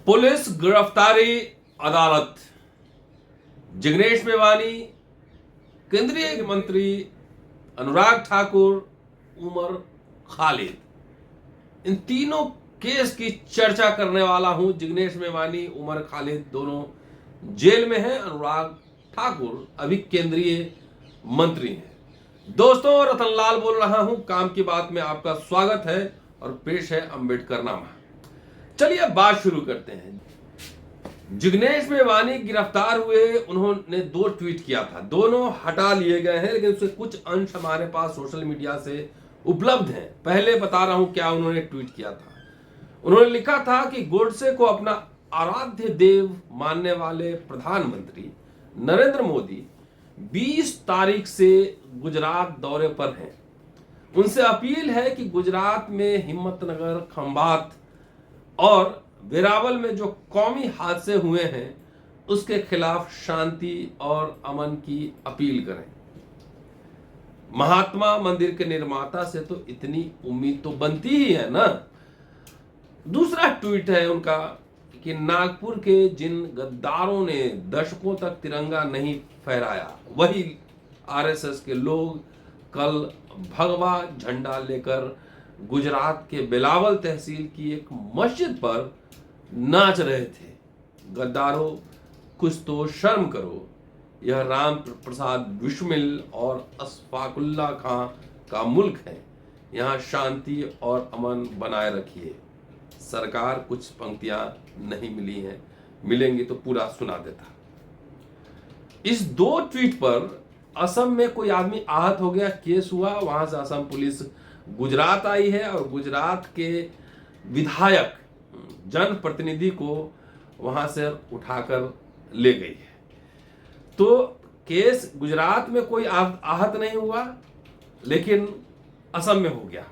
Police गिरफ्तारी अदालत। जिग्नेश मेवानी, केंद्रीय मंत्री अनुराग ठाकुर, उमर खालिद, इन तीनों केस की चर्चा करने वाला हूं। जिग्नेश मेवानी, उमर खालिद दोनों जेल में हैं। अनुराग ठाकुर अभी केंद्रीय मंत्री हैं। दोस्तों, रतनलाल बोल रहा हूं। काम की बात में आपका स्वागत है और पेश है अम्बेडकरनामा। चलिए अब बात शुरू करते हैं। जिग्नेश मेवानी गिरफ्तार हुए। उन्होंने 2 ट्वीट किया था, दोनों हटा लिए गए हैं, लेकिन उसके कुछ अंश हमारे पास सोशल मीडिया से उपलब्ध हैं। पहले बता रहा हूं क्या उन्होंने ट्वीट किया था। उन्होंने लिखा था कि गोडसे को अपना आराध्य देव मानने वाले प्रधानमंत्री नरेंद्र मोदी 20 तारीख से गुजरात दौरे पर हैं। उनसे अपील है कि गुजरात में हिम्मतनगर, खंभात और वेरावल में जो कौमी हादसे हुए हैं उसके खिलाफ शांति और अमन की अपील करें। महात्मा मंदिर के निर्माता से तो इतनी उम्मीद तो बनती ही है ना। दूसरा ट्वीट है उनका कि नागपुर के जिन गद्दारों ने दशकों तक तिरंगा नहीं फहराया, वही आरएसएस के लोग कल भगवा झंडा लेकर गुजरात के बिलावल तहसील की एक मस्जिद पर नाच रहे थे। गद्दारों, कुछ तो शर्म करो। यह राम प्रसाद बिस्मिल और अशफाकुल्ला खां का मुल्क है। यहाँ शांति और अमन बनाए रखिए। सरकार कुछ पंक्तियां नहीं मिली हैं, मिलेंगी तो पूरा सुना देता। इस 2 ट्वीट पर असम में कोई आदमी आहत हो गया, केस हुआ, वहां से असम पुलिस गुजरात आई है और गुजरात के विधायक, जनप्रतिनिधि को वहां से उठाकर ले गई है। तो केस गुजरात में कोई आहत नहीं हुआ, लेकिन असम में हो गया।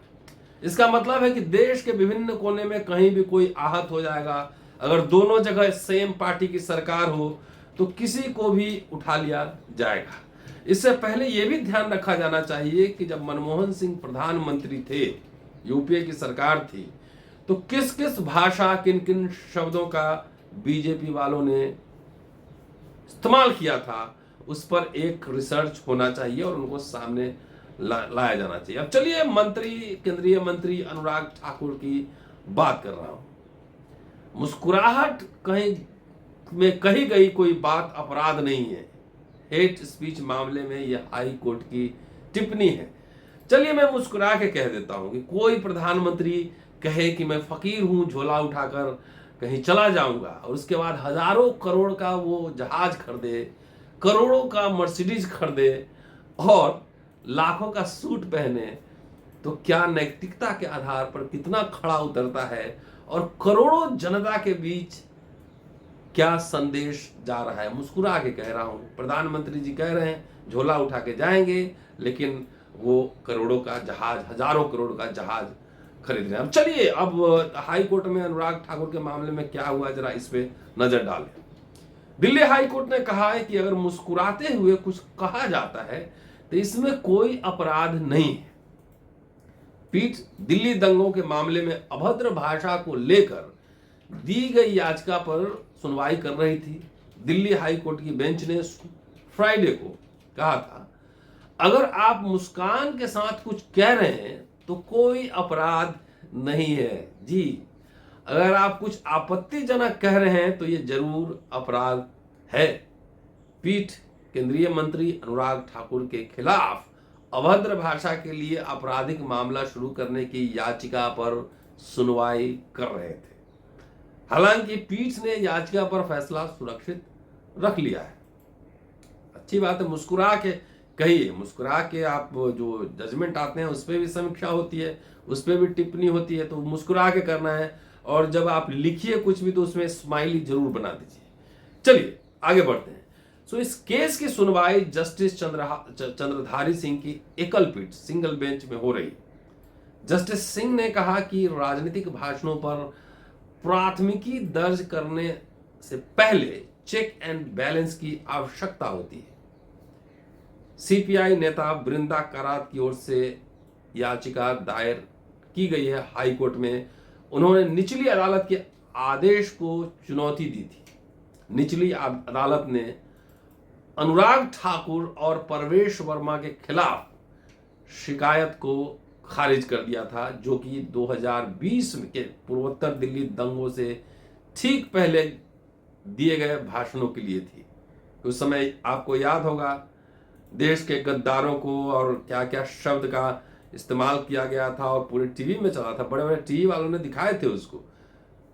इसका मतलब है कि देश के विभिन्न कोने में कहीं भी कोई आहत हो जाएगा। अगर दोनों जगह सेम पार्टी की सरकार हो तो किसी को भी उठा लिया जाएगा। इससे पहले यह भी ध्यान रखा जाना चाहिए कि जब मनमोहन सिंह प्रधानमंत्री थे, यूपीए की सरकार थी, तो किस किस भाषा, किन किन शब्दों का बीजेपी वालों ने इस्तेमाल किया था, उस पर एक रिसर्च होना चाहिए और उनको सामने लाया जाना चाहिए। अब चलिए केंद्रीय मंत्री अनुराग ठाकुर की बात कर रहा हूं। मुस्कुराहट में कही गई कोई बात अपराध नहीं है। हेट स्पीच मामले में यह हाई कोर्ट की टिप्पणी है। चलिए मैं मुस्कुरा के कह देता हूं कि कोई प्रधानमंत्री कहे कि मैं फकीर हूं, झोला उठाकर कहीं चला जाऊंगा, और उसके बाद हजारों करोड़ का वो जहाज खरीदे, करोड़ों का मर्सिडीज खरीदे और लाखों का सूट पहने, तो क्या नैतिकता के आधार पर कितना खड़ा उतरता है और करोड़ों जनता के बीच क्या संदेश जा रहा है। मुस्कुरा के कह रहा हूं। प्रधानमंत्री जी कह रहे हैं झोला उठा के जाएंगे, लेकिन वो करोड़ों का जहाज, हजारों करोड़ का जहाज खरीद रहे हैं। अब चलिए, अब हाई कोर्ट में अनुराग ठाकुर के मामले में क्या हुआ, जरा इस पे नजर डालें। दिल्ली हाई कोर्ट ने कहा है कि अगर मुस्कुराते हुए कुछ कहा जाता है तो इसमें कोई अपराध नहीं है। पीठ दिल्ली दंगों के मामले में अभद्र भाषा को लेकर दी गई याचिका पर सुनवाई कर रही थी। दिल्ली हाई कोर्ट की बेंच ने फ्राइडे को कहा था, अगर आप मुस्कान के साथ कुछ कह रहे हैं तो कोई अपराध नहीं है। जी, अगर आप कुछ आपत्तिजनक कह रहे हैं तो यह जरूर अपराध है। पीठ केंद्रीय मंत्री अनुराग ठाकुर के खिलाफ अभद्र भाषा के लिए आपराधिक मामला शुरू करने की याचिका पर सुनवाई कर रहे थे। हालांकि पीठ ने याचिका पर फैसला सुरक्षित रख लिया है। अच्छी बात है, मुस्कुरा के कहिए। मुस्कुरा के आप जो जजमेंट आते हैं उस पर भी समीक्षा होती है, उस पर भी टिप्पणी होती है, तो मुस्कुरा के करना है। और जब आप लिखिए कुछ भी तो उसमें स्माइली जरूर बना दीजिए। चलिए आगे बढ़ते हैं। सो इस केस की सुनवाई जस्टिस चंद्रधारी सिंह की एकल पीठ, सिंगल बेंच में हो रही। जस्टिस सिंह ने कहा कि राजनीतिक भाषणों पर प्राथमिकी दर्ज करने से पहले चेक एंड बैलेंस की आवश्यकता होती है। सीपीआई नेता बृंदा करात की ओर से याचिका दायर की गई है हाई कोर्ट में। उन्होंने निचली अदालत के आदेश को चुनौती दी थी। निचली अदालत ने अनुराग ठाकुर और परवेश वर्मा के खिलाफ शिकायत को खारिज कर दिया था, जो कि 2020 के पूर्वोत्तर दिल्ली दंगों से ठीक पहले दिए गए भाषणों के लिए थी। उस समय आपको याद होगा देश के गद्दारों को और क्या क्या शब्द का इस्तेमाल किया गया था और पूरे टीवी में चला था, बड़े बड़े टीवी वालों ने दिखाए थे उसको।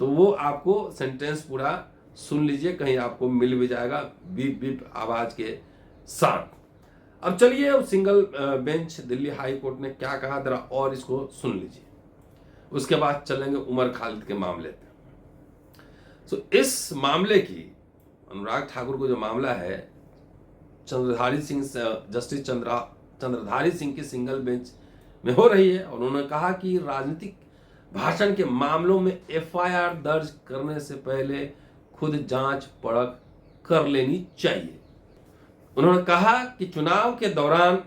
तो वो आपको सेंटेंस पूरा सुन लीजिए, कहीं आपको मिल भी जाएगा बीप बीप आवाज के साथ। अब चलिए अब single bench Delhi high court ने क्या कहा जरा और इसको सुन लीजिए, उसके बाद चलेंगे उमर खालिद के मामले पे। इस मामले की अनुराग ठाकुर को जो मामला है चंद्रधारी सिंह जस्टिस चंद्रधारी सिंह की सिंगल बेंच में हो रही है और उन्होंने कहा कि राजनीतिक भाषण के मामलों में एफआईआर दर्ज करने से पहले खुद जांच परख कर लेनी चाहिए। उन्होंने कहा कि चुनाव के दौरान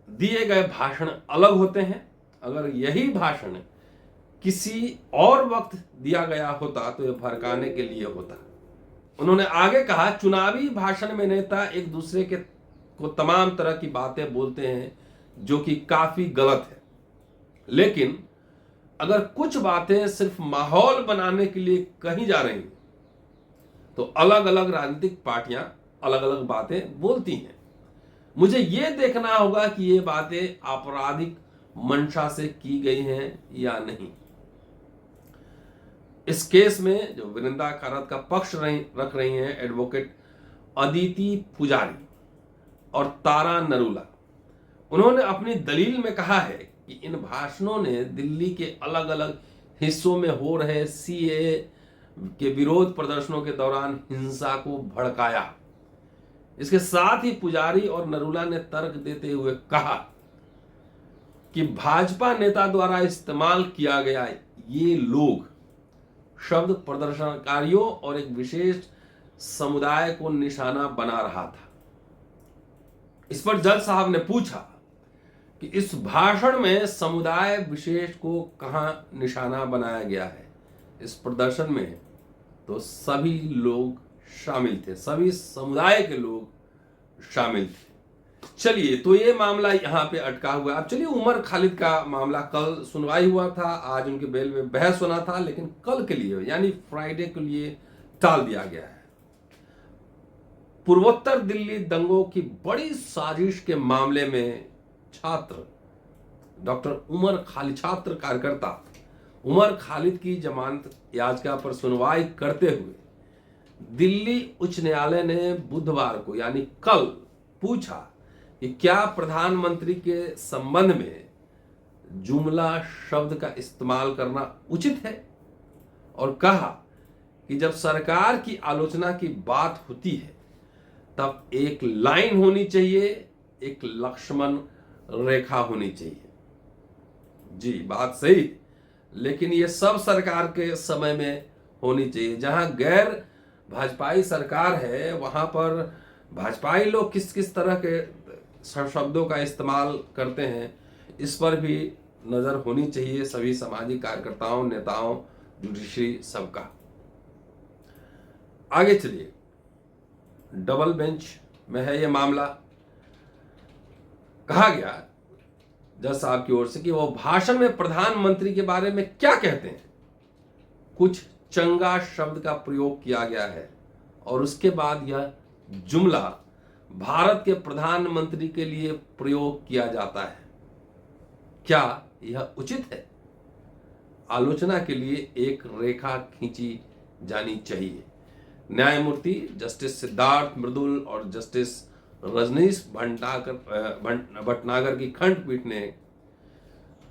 दिए गए भाषण अलग होते हैं, अगर यही भाषण किसी और वक्त दिया गया होता तो यह भड़काने के लिए होता। उन्होंने आगे कहा चुनावी भाषण में नेता एक दूसरे को तमाम तरह की बातें बोलते हैं जो कि काफी गलत है, लेकिन अगर कुछ बातें सिर्फ माहौल बनाने के लिए कही जा रही तो अलग अलग राजनीतिक पार्टियां अलग अलग बातें बोलती हैं। मुझे यह देखना होगा कि ये बातें आपराधिक मंशा से की गई हैं या नहीं। इस केस में जो वृंदा कारत का पक्ष रख रही हैं एडवोकेट अदिति पुजारी और तारा नरूला, उन्होंने अपनी दलील में कहा है कि इन भाषणों ने दिल्ली के अलग अलग हिस्सों में हो रहे सीएए के विरोध प्रदर्शनों के दौरान हिंसा को भड़काया। इसके साथ ही पुजारी और नरूला ने तर्क देते हुए कहा कि भाजपा नेता द्वारा इस्तेमाल किया गया ये लोग शब्द प्रदर्शनकारियों और एक विशेष समुदाय को निशाना बना रहा था। इस पर जज साहब ने पूछा कि इस भाषण में समुदाय विशेष को कहां निशाना बनाया गया है। इस प्रदर्शन में तो सभी लोग शामिल थे, सभी समुदाय के लोग शामिल थे। चलिए, तो ये मामला यहां पे अटका हुआ। अब चलिए उमर खालिद का मामला, कल सुनवाई हुआ था, आज उनके बेल में बहस होना था, लेकिन कल के लिए यानी फ्राइडे के लिए टाल दिया गया है। पूर्वोत्तर दिल्ली दंगों की बड़ी साजिश के मामले में छात्र डॉक्टर उमर खालिद, छात्र कार्यकर्ता उमर खालिद की जमानत याचिका पर सुनवाई करते हुए दिल्ली उच्च न्यायालय ने बुधवार को यानी कल पूछा कि क्या प्रधानमंत्री के संबंध में जुमला शब्द का इस्तेमाल करना उचित है, और कहा कि जब सरकार की आलोचना की बात होती है तब एक लाइन होनी चाहिए, एक लक्ष्मण रेखा होनी चाहिए। जी, बात सही, लेकिन ये सब सरकार के समय में होनी चाहिए। जहां गैर भाजपाई सरकार है वहां पर भाजपाई लोग किस किस तरह के शब्दों का इस्तेमाल करते हैं, इस पर भी नजर होनी चाहिए सभी सामाजिक कार्यकर्ताओं, नेताओं, जुडिशरी सबका। आगे चलिए, डबल बेंच में है यह मामला। कहा गया जज साहब की ओर से कि वो भाषण में प्रधानमंत्री के बारे में क्या कहते हैं, कुछ चंगा शब्द का प्रयोग किया गया है और उसके बाद यह जुमला भारत के प्रधानमंत्री के लिए प्रयोग किया जाता है। क्या यह उचित है? आलोचना के लिए एक रेखा खींची जानी चाहिए। न्यायमूर्ति जस्टिस सिद्धार्थ मृदुल और जस्टिस रजनीश भटनागर की खंडपीठ ने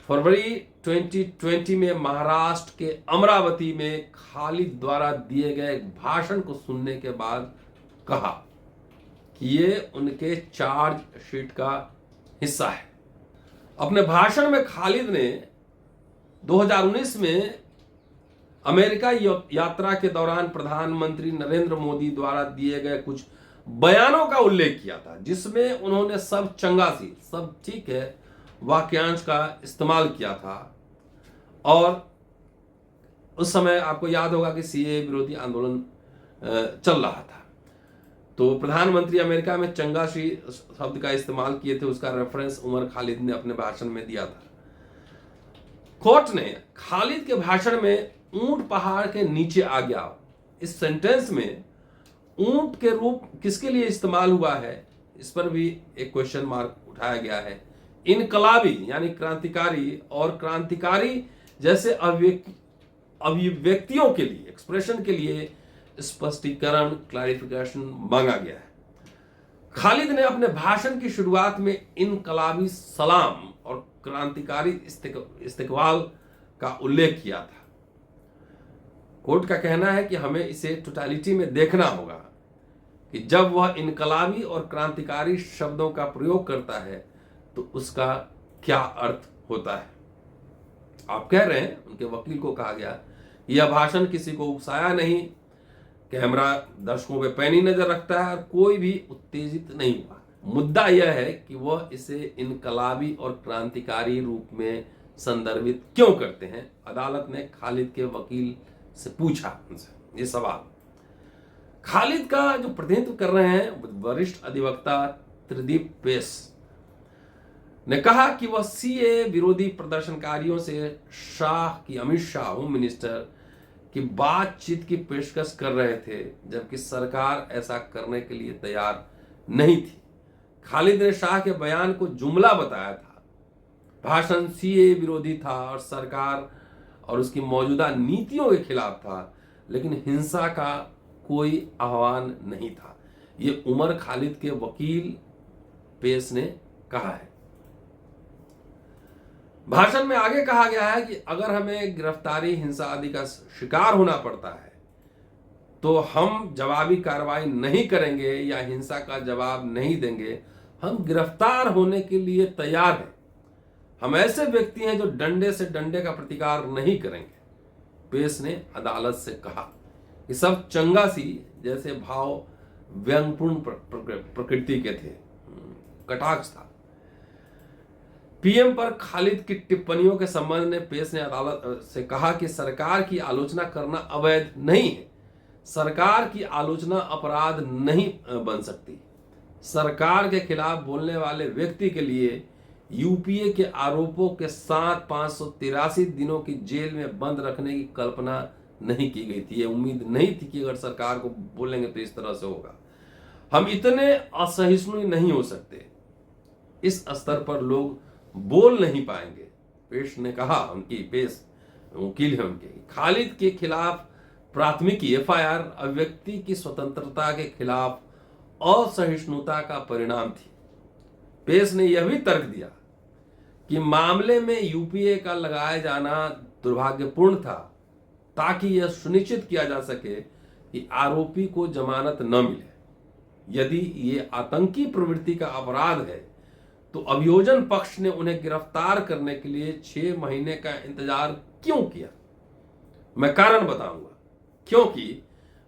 फरवरी 2020 में महाराष्ट्र के अमरावती में खालिद द्वारा दिए गए भाषण को सुनने के बाद कहा कि ये उनके चार्ज शीट का हिस्सा है। अपने भाषण में खालिद ने 2019 में अमेरिका यात्रा के दौरान प्रधानमंत्री नरेंद्र मोदी द्वारा दिए गए कुछ बयानों का उल्लेख किया था, जिसमें उन्होंने सब चंगासी, सब ठीक है वाक्यांश का इस्तेमाल किया था और उस समय आपको याद होगा कि सीए विरोधी आंदोलन चल रहा था। तो प्रधानमंत्री अमेरिका में चंगासी शब्द का इस्तेमाल किए थे, उसका रेफरेंस उमर खालिद ने अपने भाषण में दिया था। कोर्ट ने खालिद के भाषण में ऊंट पहाड़ के नीचे आ गया, इस सेंटेंस में ऊंट के रूप किसके लिए इस्तेमाल हुआ है, इस पर भी एक क्वेश्चन मार्क उठाया गया है। इनकलाबी यानी क्रांतिकारी और क्रांतिकारी जैसे अभिव्यक्तियों के लिए, एक्सप्रेशन के लिए स्पष्टीकरण, क्लैरिफिकेशन मांगा गया है। खालिद ने अपने भाषण की शुरुआत में इनकलाबी सलाम और क्रांतिकारी इस्तिकबाल का उल्लेख किया था। कोर्ट का कहना है कि हमें इसे टोटलिटी में देखना होगा कि जब वह इनकलाबी और क्रांतिकारी शब्दों का प्रयोग करता है तो उसका क्या अर्थ होता है। आप कह रहे हैं, उनके वकील को कहा गया, यह भाषण किसी को उकसाया नहीं, कैमरा दर्शकों पे पैनी नजर रखता है और कोई भी उत्तेजित नहीं हुआ। मुद्दा यह है कि वह इसे इनकलाबी और क्रांतिकारी रूप में संदर्भित क्यों करते हैं। अदालत ने खालिद के वकील से पूछा उनसे ये सवाल। खालिद का जो प्रतिनिधित्व कर रहे हैं वरिष्ठ अधिवक्ता त्रिदीप पेस ने कहा कि वह सीए विरोधी प्रदर्शनकारियों से शाह की, अमित शाह होम मिनिस्टर की बातचीत की पेशकश कर रहे थे, जबकि सरकार ऐसा करने के लिए तैयार नहीं थी। खालिद ने शाह के बयान को जुमला बताया था। भाषण सीए विरोधी था और सरकार और उसकी मौजूदा नीतियों के खिलाफ था, लेकिन हिंसा का कोई आह्वान नहीं था। ये उमर खालिद के वकील पेस ने कहा है। भाषण में आगे कहा गया है कि अगर हमें गिरफ्तारी, हिंसा आदि का शिकार होना पड़ता है तो हम जवाबी कार्रवाई नहीं करेंगे या हिंसा का जवाब नहीं देंगे। हम गिरफ्तार होने के लिए तैयार हैं। हम ऐसे व्यक्ति हैं जो डंडे से डंडे का प्रतिकार नहीं करेंगे। पेस ने अदालत से कहा कि सब चंगासी जैसे भाव व्यंगपूर्ण प्रकृति के थे, कटाक्ष था। पीएम पर खालिद की टिप्पणियों के संबंध में पेस ने अदालत से कहा कि सरकार की आलोचना करना अवैध नहीं है। सरकार की आलोचना अपराध नहीं बन सकती। सरकार के खिलाफ बोलने वाले व्यक्ति के लिए यूपीए के आरोपों के साथ 583 दिनों की जेल में बंद रखने की कल्पना नहीं की गई थी। ये उम्मीद नहीं थी कि अगर सरकार को बोलेंगे तो इस तरह से होगा। हम इतने असहिष्णु नहीं हो सकते, इस स्तर पर लोग बोल नहीं पाएंगे। पेश ने कहा, उनकी पेश वकील है उनके, खालिद के खिलाफ प्राथमिकी एफआईआर अभिव्यक्ति की स्वतंत्रता के खिलाफ असहिष्णुता का परिणाम थी। पेश ने यह भी तर्क दिया कि मामले में यूपीए का लगाया जाना दुर्भाग्यपूर्ण था ताकि यह सुनिश्चित किया जा सके कि आरोपी को जमानत न मिले। यदि ये आतंकी प्रवृत्ति का अपराध है तो अभियोजन पक्ष ने उन्हें गिरफ्तार करने के लिए 6 महीने का इंतजार क्यों किया। मैं कारण बताऊंगा। क्योंकि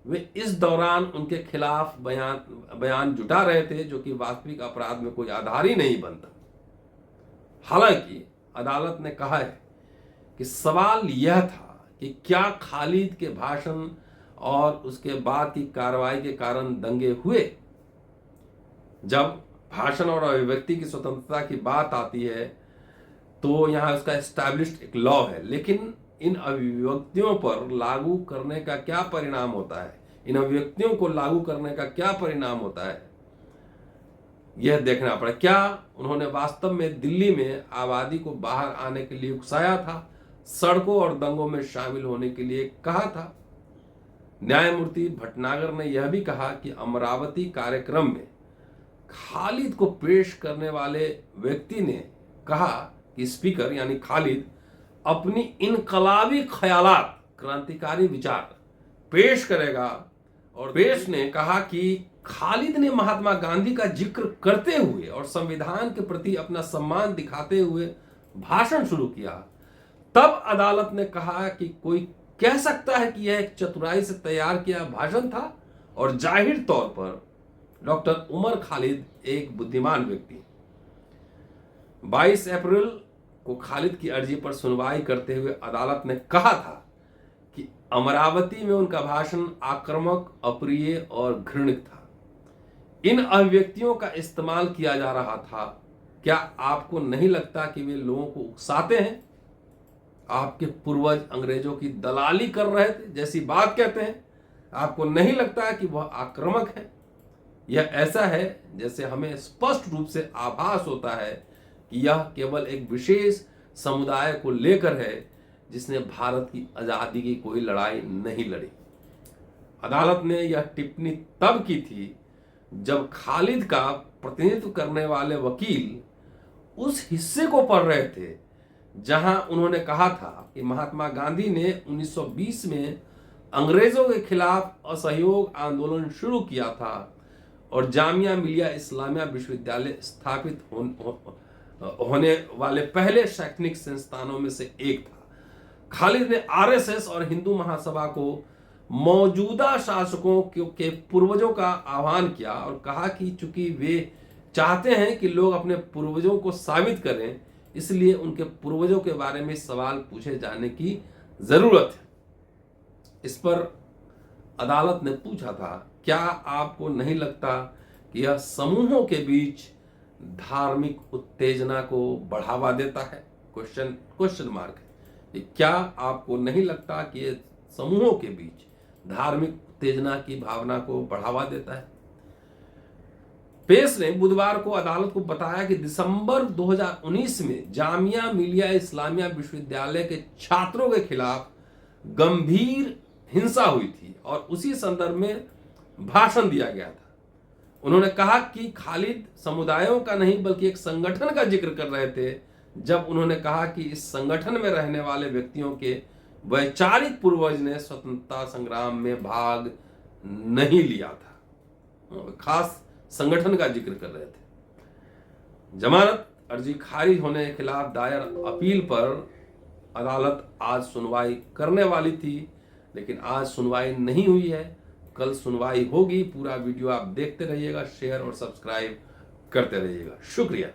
वे इस दौरान उनके खिलाफ बयान जुटा रहे थे जो कि वास्तविक अपराध में कोई आधार ही नहीं बनता। हालांकि अदालत ने कहा है कि सवाल यह था कि क्या खालिद के भाषण और उसके बाद की कार्रवाई के कारण दंगे हुए। जब भाषण और अभिव्यक्ति की स्वतंत्रता की बात आती है तो यहां उसका एस्टैब्लिश्ड एक लॉ है, लेकिन इन अभिव्यक्तियों पर लागू करने का क्या परिणाम होता है, इन अभिव्यक्तियों को लागू करने का क्या परिणाम होता है, यह देखना पड़ा। क्या उन्होंने वास्तव में दिल्ली में आबादी को बाहर आने के लिए उकसाया था, सड़कों और दंगों में शामिल होने के लिए कहा था। न्यायमूर्ति भटनागर ने यह भी कहा कि अमरावती कार्यक्रम में खालिद को पेश करने वाले व्यक्ति ने कहा कि स्पीकर यानी खालिद अपनी इनकलाबी ख्यालात, क्रांतिकारी विचार पेश करेगा। और पेश ने कहा कि खालिद ने महात्मा गांधी का जिक्र करते हुए और संविधान के प्रति अपना सम्मान दिखाते हुए भाषण शुरू किया। तब अदालत ने कहा कि कोई कह सकता है कि यह एक चतुराई से तैयार किया भाषण था और जाहिर तौर पर डॉक्टर उमर खालिद एक बुद्धिमान व्यक्ति। 22 अप्रैल को खालिद की अर्जी पर सुनवाई करते हुए अदालत ने कहा था कि अमरावती में उनका भाषण आक्रामक, अप्रिय और घृणित था। इन अभिव्यक्तियों का इस्तेमाल किया जा रहा था। क्या आपको नहीं लगता कि वे लोगों को उकसाते हैं? आपके पूर्वज अंग्रेजों की दलाली कर रहे थे जैसी बात कहते हैं। आपको नहीं लगता कि वह आक्रामक है? यह ऐसा है जैसे हमें स्पष्ट रूप से आभास होता है कि यह केवल एक विशेष समुदाय को लेकर है जिसने भारत की आजादी की कोई लड़ाई नहीं लड़ी। अदालत ने यह टिप्पणी तब की थी जब खालिद का प्रतिनिधित्व करने वाले वकील उस हिस्से को पढ़ रहे थे जहां उन्होंने कहा था कि महात्मा गांधी ने 1920 में अंग्रेजों के खिलाफ असहयोग आंदोलन शुरू किया था और जामिया मिलिया इस्लामिया विश्वविद्यालय स्थापित होने वाले पहले शैक्षणिक संस्थानों में से एक था। खालिद ने आरएसएस और हिंदू महासभा को मौजूदा शासकों के पूर्वजों का आह्वान किया और कहा कि चूंकि वे चाहते हैं कि लोग अपने पूर्वजों को साबित करें, इसलिए उनके पूर्वजों के बारे में सवाल पूछे जाने की जरूरत है। इस पर अदालत ने पूछा था, क्या आपको नहीं लगता कि यह समूहों के बीच धार्मिक उत्तेजना को बढ़ावा देता है? क्वेश्चन मार्क है। क्या आपको नहीं लगता कि यह समूहों के बीच धार्मिक उत्तेजना की भावना को बढ़ावा देता है? पेश ने बुधवार को अदालत को बताया कि दिसंबर 2019 में जामिया मिलिया इस्लामिया विश्वविद्यालय के छात्रों के खिलाफ गंभीर हिंसा हुई थी और उसी संदर्भ में भाषण दिया गया था। उन्होंने कहा कि खालिद समुदायों का नहीं बल्कि एक संगठन का जिक्र कर रहे थे जब उन्होंने कहा कि इस संगठन में रहने वाले व्यक्तियों के वैचारिक पूर्वज ने स्वतंत्रता संग्राम में भाग नहीं लिया था। खास संगठन का जिक्र कर रहे थे। जमानत अर्जी खारिज होने के खिलाफ दायर अपील पर अदालत आज सुनवाई करने वाली थी, लेकिन आज सुनवाई नहीं हुई है। कल सुनवाई होगी। पूरा वीडियो आप देखते रहिएगा, शेयर और सब्सक्राइब करते रहिएगा। शुक्रिया।